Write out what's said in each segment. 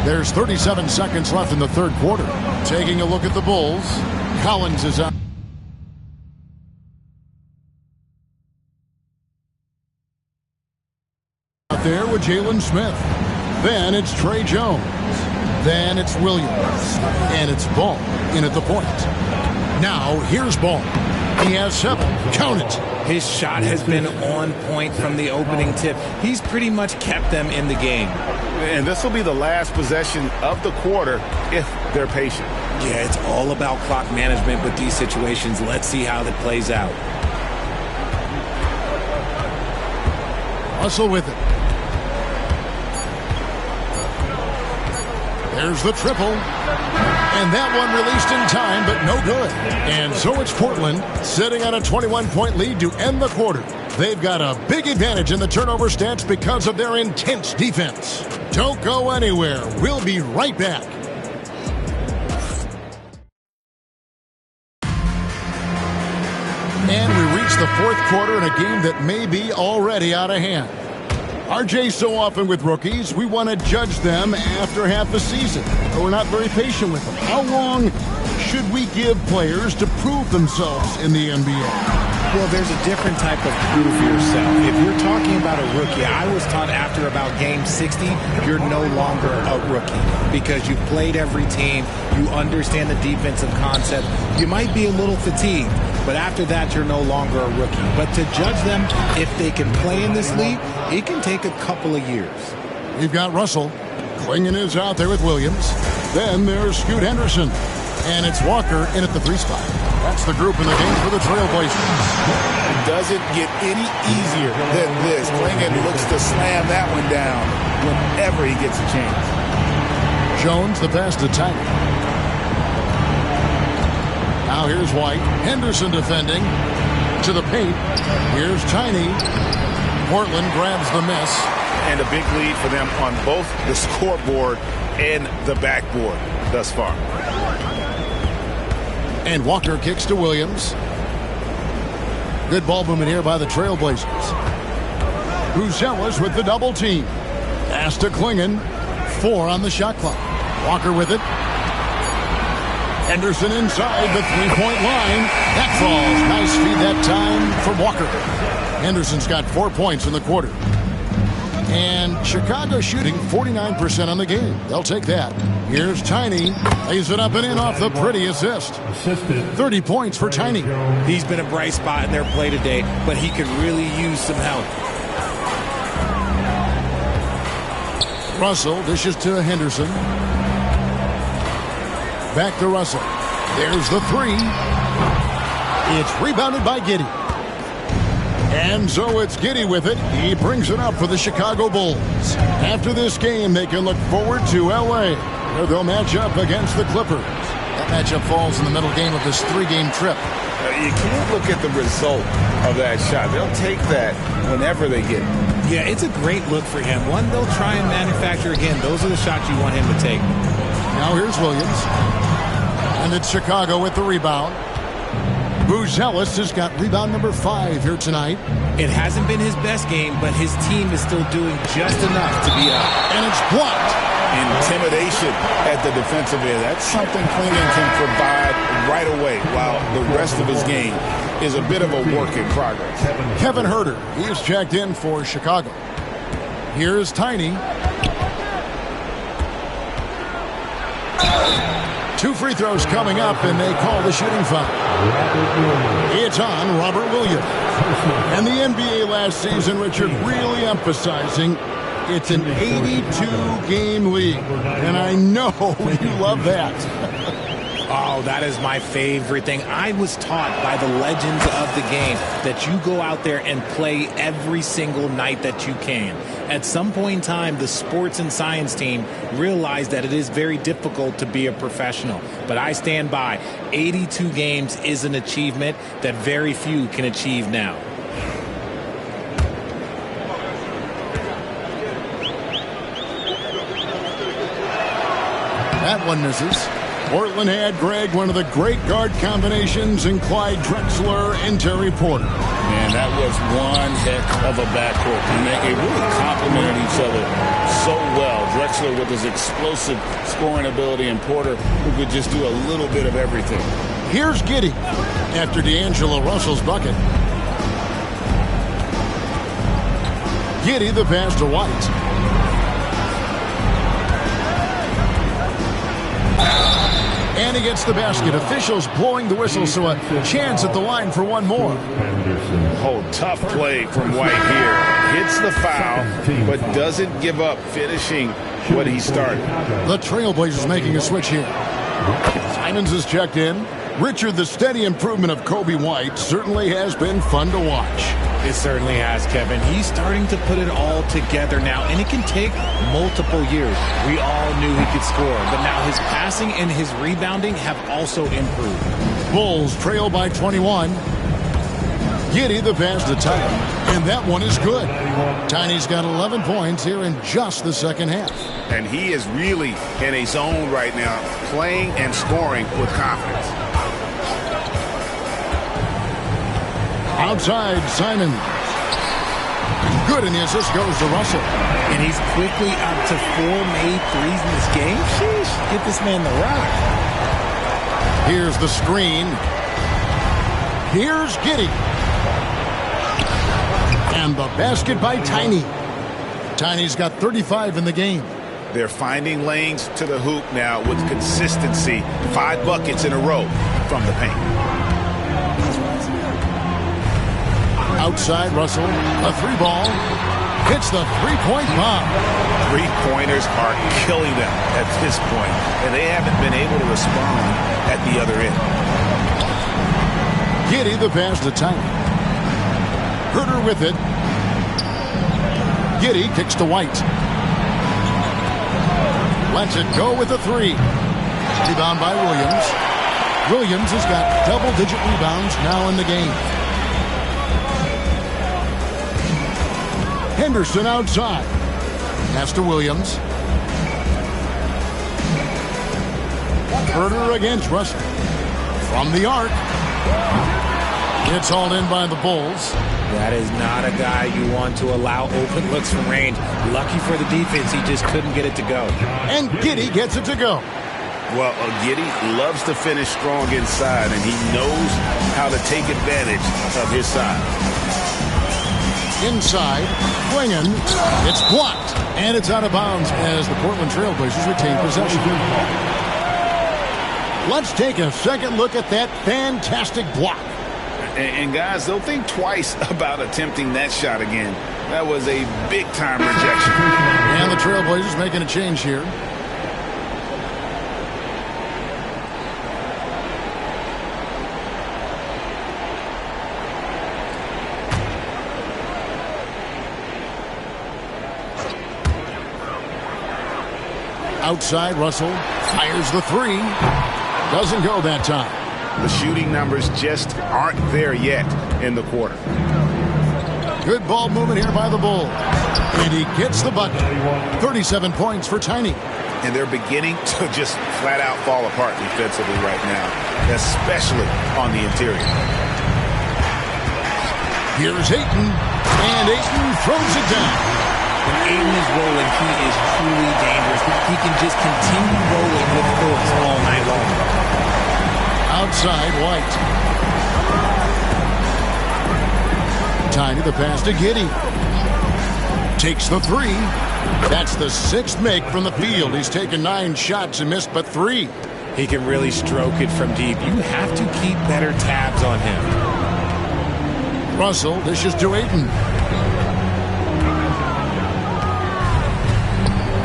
There's 37 seconds left in the third quarter. Taking a look at the Bulls. Collins is out there with Jalen Smith. Then it's Trey Jones. Then it's Williams. And it's Ball in at the point. Now here's Ball. He has 7. Count it. His shot has been on point from the opening tip. He's pretty much kept them in the game. And this will be the last possession of the quarter if they're patient. Yeah, it's all about clock management with these situations. Let's see how that plays out. Russell with it. There's the triple. And that one released in time, but no good. And so it's Portland sitting on a 21-point lead to end the quarter. They've got a big advantage in the turnover stats because of their intense defense. Don't go anywhere. We'll be right back. And we reach the fourth quarter in a game that may be already out of hand. RJ, so often with rookies, we want to judge them after half the season. But we're not very patient with them. How long should we give players to prove themselves in the NBA? Well, there's a different type of prove yourself. If you're talking about a rookie, I was taught after about game 60, you're no longer a rookie because you've played every team, you understand the defensive concept. You might be a little fatigued, but after that, you're no longer a rookie. But to judge them, if they can play in this league, it can take a couple of years. We've got Russell. Clingan is out there with Williams. Then there's Scoot Henderson. And it's Walker in at the 3 spot. That's the group in the game for the Trailblazers. It doesn't get any easier than this. Clingan looks to slam that one down whenever he gets a chance. Jones, the pass to Tiny. Now here's White. Henderson defending. To the paint. Here's Tiny. Portland grabs the miss. And a big lead for them on both the scoreboard and the backboard thus far. And Walker kicks to Williams. Good ball movement here by the Trailblazers. Buzelis with the double team. Pass to Clingan. 4 on the shot clock. Walker with it. Henderson inside the 3-point line. That falls. Nice feed that time from Walker. Henderson's got 4 points in the quarter. And Chicago shooting 49% on the game. They'll take that. Here's Tiny. Lays it up and in off the pretty assist. 30 points for Tiny. He's been a bright spot in their play today, but he could really use some help. Russell dishes to Henderson. Back to Russell. There's the 3. It's rebounded by Giddey. And so it's Giddey with it. He brings it up for the Chicago Bulls. After this game, they can look forward to L.A., where they'll match up against the Clippers. That matchup falls in the middle game of this 3-game trip. You can't look at the result of that shot. They'll take that whenever they get it. Yeah, it's a great look for him. One they'll try and manufacture again. Those are the shots you want him to take. Now here's Williams. And it's Chicago with the rebound. Buzelis has got rebound number 5 here tonight. It hasn't been his best game, but his team is still doing just enough to be up. And it's blocked. Intimidation at the defensive end. That's something Clingan can provide right away, while the rest of his game is a bit of a work in progress. Kevin Huerter, he is checked in for Chicago. Here's Tiny. 2 free throws coming up, and they call the shooting foul. It's on Robert Williams. And the NBA last season, Richard, really emphasizing it's an 82-game league. And I know you love that. Oh, that is my favorite thing. I was taught by the legends of the game that you go out there and play every single night that you can. At some point in time, the sports and science team realized that it is very difficult to be a professional. But I stand by. 82 games is an achievement that very few can achieve now. That one misses. Portland had, Greg, one of the great guard combinations in Clyde Drexler and Terry Porter. Man, that was one heck of a backcourt. And they really complemented each other so well. Drexler with his explosive scoring ability and Porter who could just do a little bit of everything. Here's Giddey after D'Angelo Russell's bucket. Giddey the pass to White. And he gets the basket. Officials blowing the whistle, so a chance at the line for one more. Oh, tough play from White here. Hits the foul, but doesn't give up finishing what he started. The Trailblazers making a switch here. Simons is checked in. Richard, the steady improvement of Kobe White certainly has been fun to watch. It certainly has, Kevin. He's starting to put it all together now, and it can take multiple years. We all knew he could score, but now his passing and his rebounding have also improved. Bulls trail by 21. Giddey the pass to Tiny, and that one is good. Tiny's got 11 points here in just the second half. And he is really in a zone right now, playing and scoring with confidence. Outside, Simon. Good, and the assist goes to Russell. And he's quickly up to 4 made threes in this game. Sheesh, get this man the rock. Here's the screen. Here's Giddey. And the basket by Tiny. Tiny's got 35 in the game. They're finding lanes to the hoop now with consistency. 5 buckets in a row from the paint. Outside, Russell, a 3-ball, hits the 3-point bomb. 3-pointers are killing them at this point, and they haven't been able to respond at the other end. Giddey the pass to Tiny. Herter with it. Giddey kicks to White. Lets it go with a 3. Rebound by Williams. Williams has got double-digit rebounds now in the game. Henderson outside. Pass to Williams. Herter against Russell. From the arc. It's hauled in by the Bulls. That is not a guy you want to allow open looks from range. Lucky for the defense, he just couldn't get it to go. And Giddey gets it to go. Well, Giddey loves to finish strong inside, and he knows how to take advantage of his side. Inside, Wingen. It's blocked, and it's out of bounds as the Portland Trailblazers retain possession. Let's take a second look at that fantastic block. And guys, don't think twice about attempting that shot again. That was a big-time rejection. And the Trailblazers making a change here. Outside, Russell fires the 3. Doesn't go that time. The shooting numbers just aren't there yet in the quarter. Good ball movement here by the Bulls. And he gets the bucket. 37 points for Tiny. And they're beginning to just flat out fall apart defensively right now, especially on the interior. Here's Ayton. And Ayton throws it down. When Ayton is rolling, he is truly dangerous. He can just continue rolling with force all night long. Outside, White. Tiny the pass to Giddey. Takes the 3. That's the 6th make from the field. He's taken 9 shots and missed but 3. He can really stroke it from deep. You have to keep better tabs on him. Russell dishes to Ayton.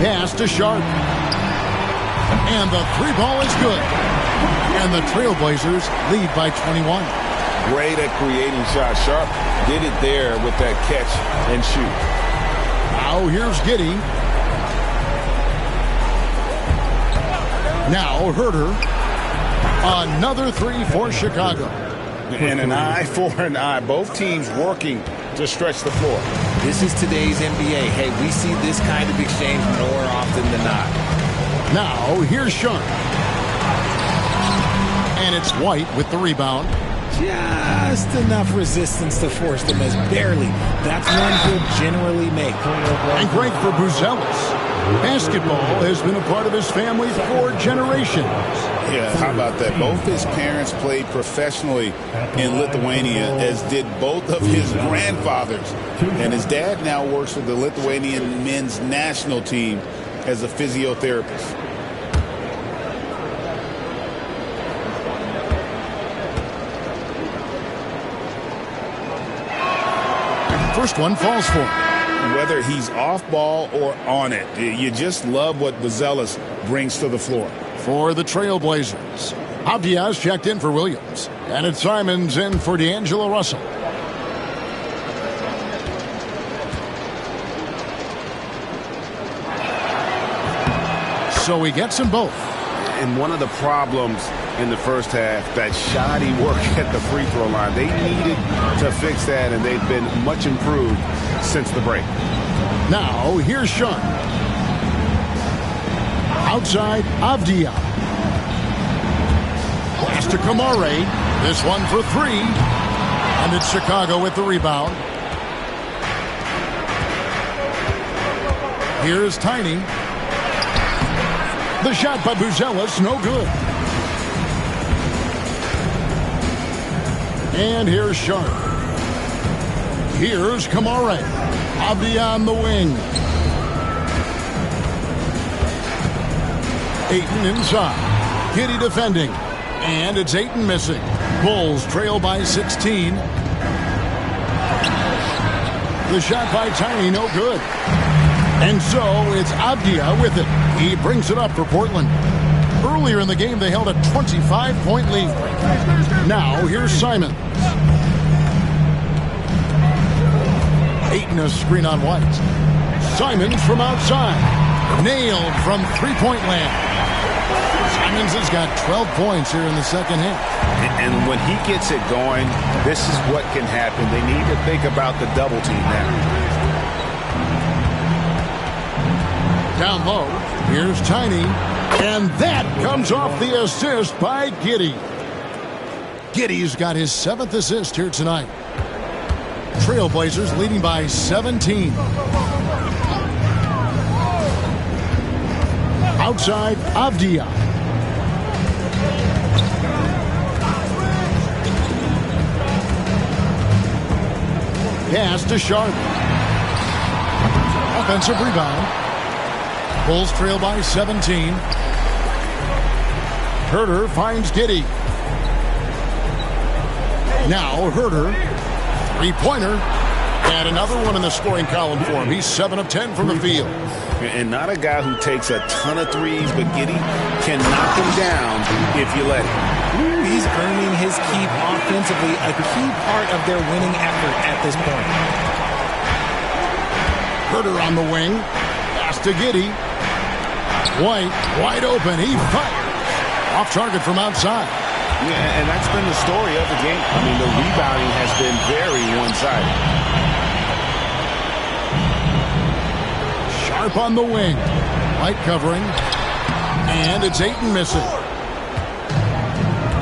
Pass to Sharp. And the 3-ball is good. And the Trailblazers lead by 21. Great at creating shots. Sharp did it there with that catch and shoot. Now here's Giddey. Now Herter. Another 3 for Chicago. And an eye for an eye. Both teams working to stretch the floor. This is today's NBA. Hey, we see this kind of exchange more often than not. Now here's Sharp. And it's White with the rebound. Just enough resistance to force the miss. Barely. That's one he'll generally make. And great for Buzelis. Basketball has been a part of his family for generations. Yeah, how about that? Both his parents played professionally in Lithuania, as did both of his grandfathers. And his dad now works for the Lithuanian men's national team as a physiotherapist. First one falls for him. Whether he's off ball or on it, you just love what Buzelis brings to the floor. For the Trailblazers, Abdia's checked in for Williams. And it's Simons in for D'Angelo Russell. So he gets them both. And one of the problems in the first half, that shoddy work at the free throw line. They needed to fix that, and they've been much improved since the break. Now, here's Sean. Outside, Avdia. Pass to Kamare. This one for three. And it's Chicago with the rebound. Here's Tiny. The shot by Buzelis, no good. And here's Sharp. Here's Kamare. Avdia on the wing. Ayton inside. Giddey defending. And it's Ayton missing. Bulls trail by 16. The shot by Tiny, no good. And so it's Avdia with it. He brings it up for Portland. Earlier in the game, they held a 25-point lead. Now, here's Simons. Ayton a screen on White. Simons from outside. Nailed from three-point land. Simons has got 12 points here in the second half. And when he gets it going, this is what can happen. They need to think about the double team now. Down low, here's Tiny. And that comes off the assist by Giddey. Giddey's got his 7th assist here tonight. Trailblazers leading by 17. Outside, Avdia. Pass to Sharp. Offensive rebound. Bulls trail by 17. Herter finds Giddey. Now Herter. Three-pointer. And another one in the scoring column for him. He's 7 of 10 from the field. And not a guy who takes a ton of threes, but Giddey can knock him down if you let him. He's earning his keep offensively, a key part of their winning effort at this point. Herter on the wing. Pass to Giddey. White, wide open. He fires. Off target from outside. Yeah, and that's been the story of the game. I mean, the rebounding has been very one-sided. Sharp on the wing. White covering. And it's Ayton missing.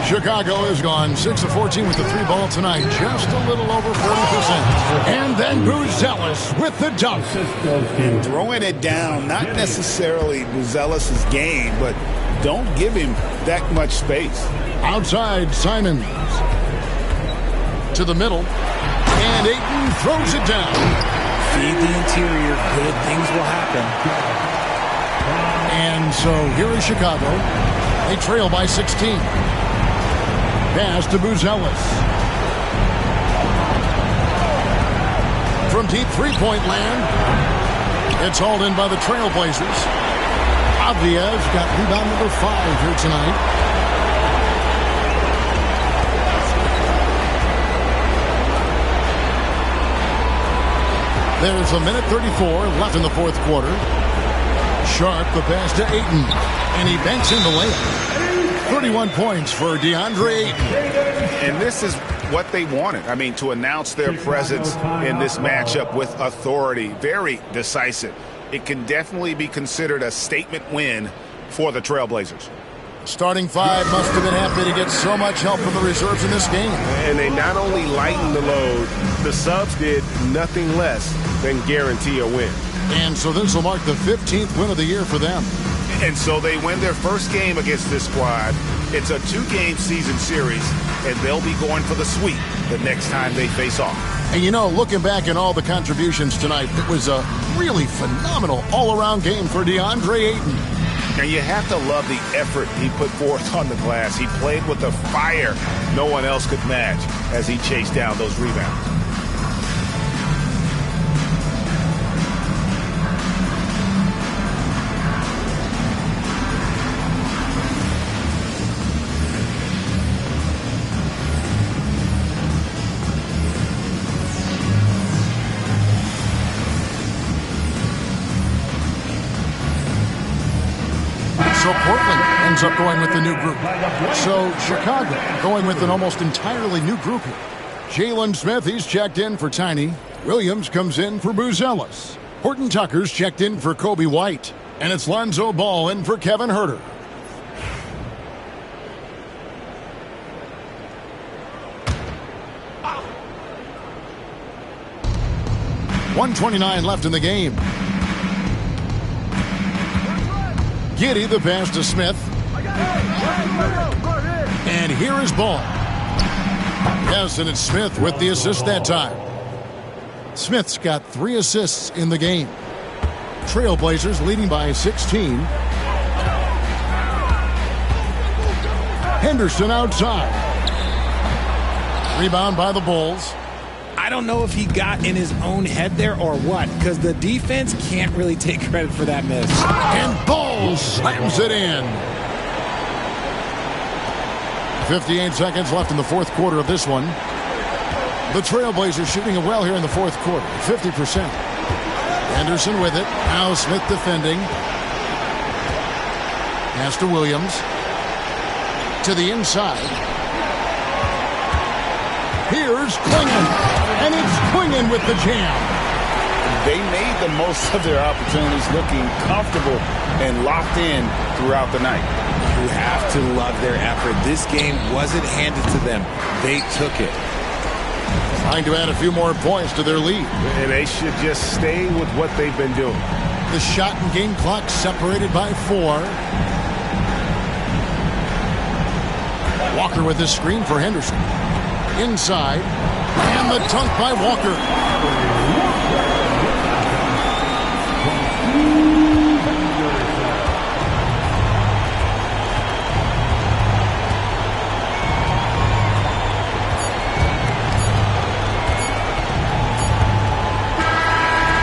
Chicago has gone 6 of 14 with the three ball tonight. Just a little over 40%. And then Buzelis with the dunk. And throwing it down, not necessarily Buzelis' game, but don't give him that much space. Outside, Simons. To the middle. And Ayton throws it down. Feed the interior. Good things will happen. And so here is Chicago. They trail by 16. Pass to Buzelis. From deep three-point land. It's hauled in by the Trailblazers. Avdia's got rebound number 5 here tonight. There's a minute 34 left in the fourth quarter. Sharp the pass to Ayton. And he banks in the layup. 31 points for DeAndre Ayton. And this is what they wanted. I mean, to announce their presence in this matchup with authority. Very decisive. It can definitely be considered a statement win for the Trailblazers. starting five must have been happy to get so much help from the reserves in this game. And they not only lightened the load, the subs did nothing less than guarantee a win. And so this will mark the 15th win of the year for them. And so they win their first game against this squad. It's a 2-game season series, and they'll be going for the sweep the next time they face off. And you know, looking back at all the contributions tonight, it was a really phenomenal all-around game for DeAndre Ayton. And you have to love the effort he put forth on the glass. He played with a fire no one else could match as he chased down those rebounds. So Portland ends up going with the new group. So Chicago going with an almost entirely new group here. Jalen Smith, he's checked in for Tiny. Williams comes in for Buzelis. Horton Tucker's checked in for Kobe White. And it's Lonzo Ball in for Kevin Huerter. .129 left in the game. Giddey, the pass to Smith. And here is Ball. Yes, and it's Smith with the assist that time. Smith's got 3 assists in the game. Trailblazers leading by 16. Henderson outside. Rebound by the Bulls. I don't know if he got in his own head there or what, because the defense can't really take credit for that miss. And Ball slams it in. 58 seconds left in the fourth quarter of this one. The Trailblazers shooting it well here in the fourth quarter, 50%. Henderson with it. Now Smith defending. Pass to Williams. To the inside. Here's Klingon. And it's Klingon with the jam. They made the most of their opportunities, looking comfortable and locked in throughout the night. You have to love their effort. This game wasn't handed to them. They took it. Trying to add a few more points to their lead. And they should just stay with what they've been doing. The shot and game clock separated by 4. Walker with his screen for Henderson. Inside. And the dunk by Walker.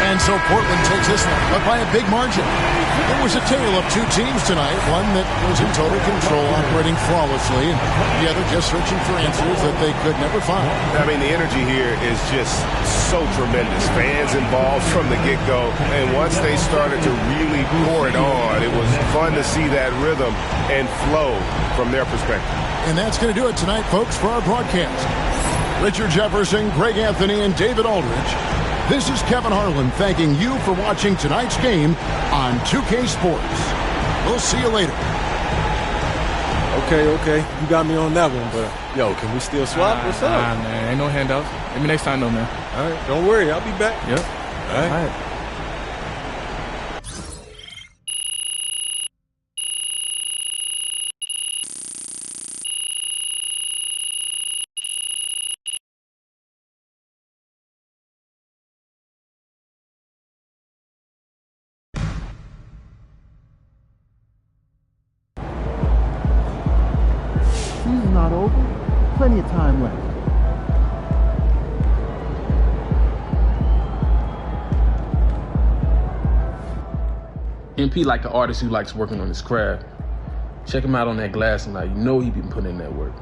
And so Portland takes this one, but by a big margin. It was a tale of 2 teams tonight, one that was in total control, operating flawlessly, and the other just searching for answers that they could never find. I mean, the energy here is just so tremendous. Fans involved from the get-go, and once they started to really pour it on, it was fun to see that rhythm and flow from their perspective. And that's going to do it tonight, folks, for our broadcast. Richard Jefferson, Greg Anthony, and David Aldridge. This is Kevin Harlan thanking you for watching tonight's game on 2K Sports. We'll see you later. Okay. You got me on that one, but yo, can we still swap? What's up? Nah, man. Ain't no handouts. Maybe next time, though, man. All right. Don't worry. I'll be back. Yep. All right. Season's not over. Plenty of time left. MP like an artist who likes working on his craft. Check him out on that glass and you know he been putting in that work.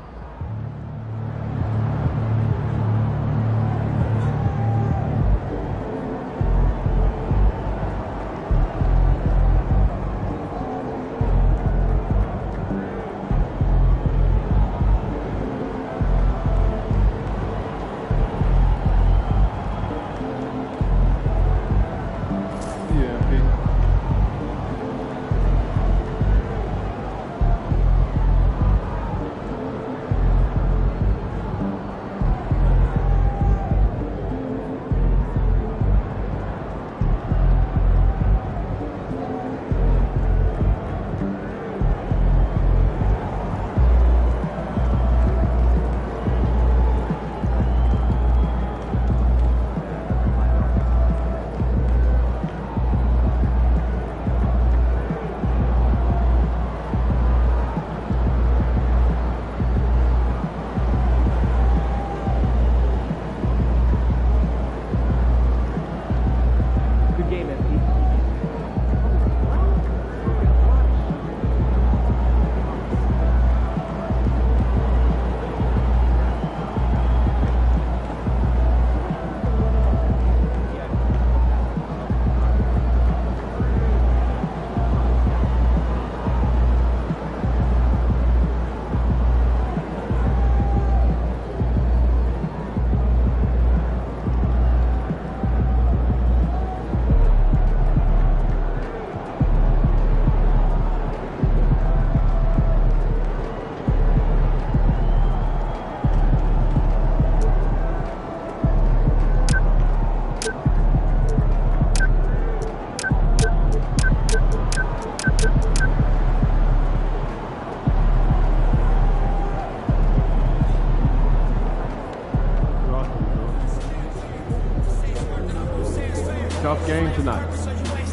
game tonight.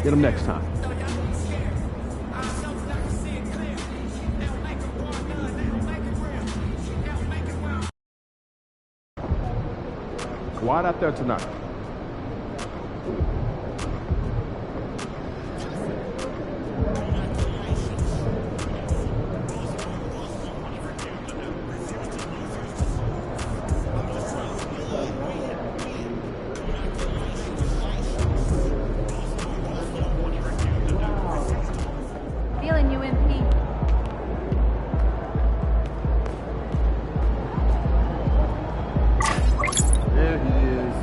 Get them next time. Quiet out there tonight. Feeling you, MP. There he is.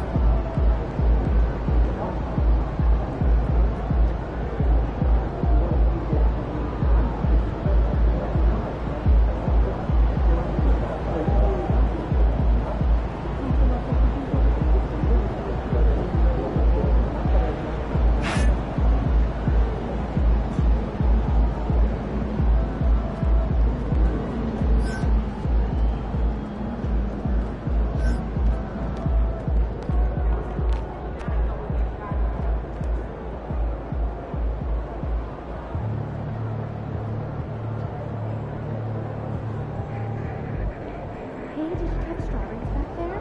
Hey, did you catch strawberries back there?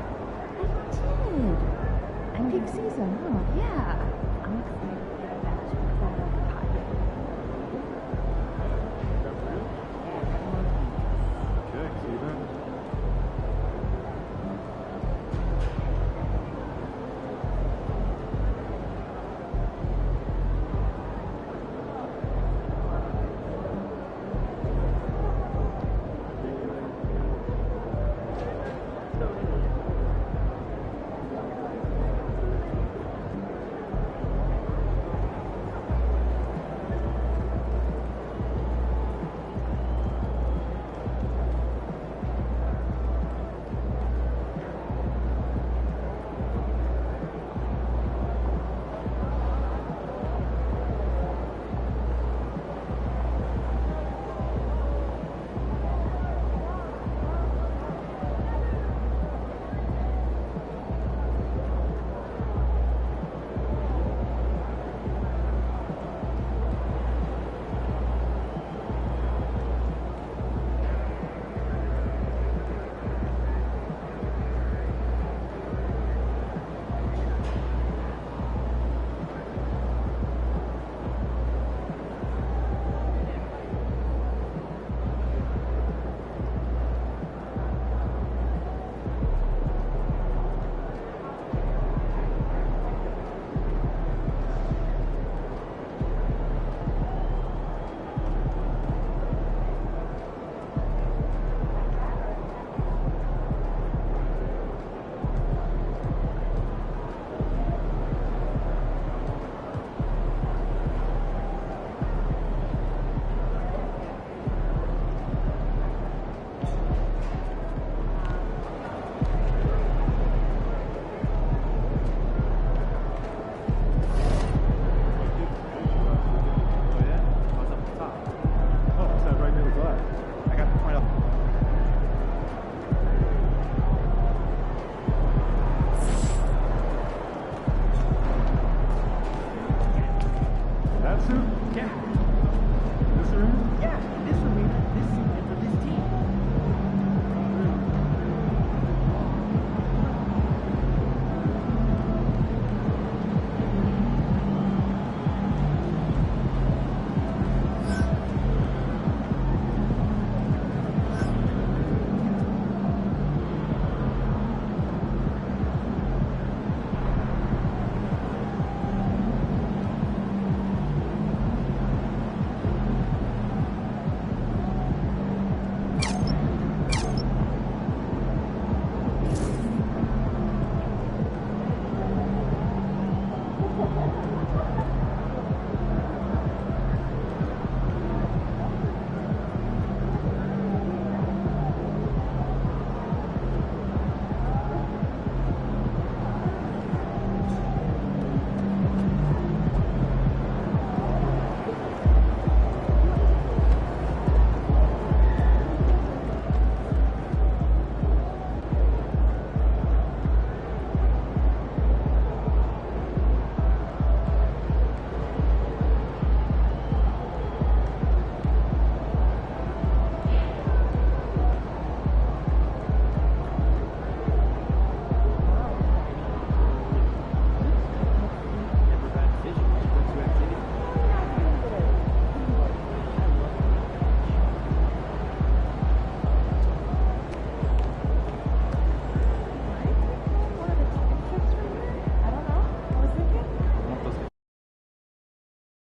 I did. And peak season, huh? Yeah. I'm excited.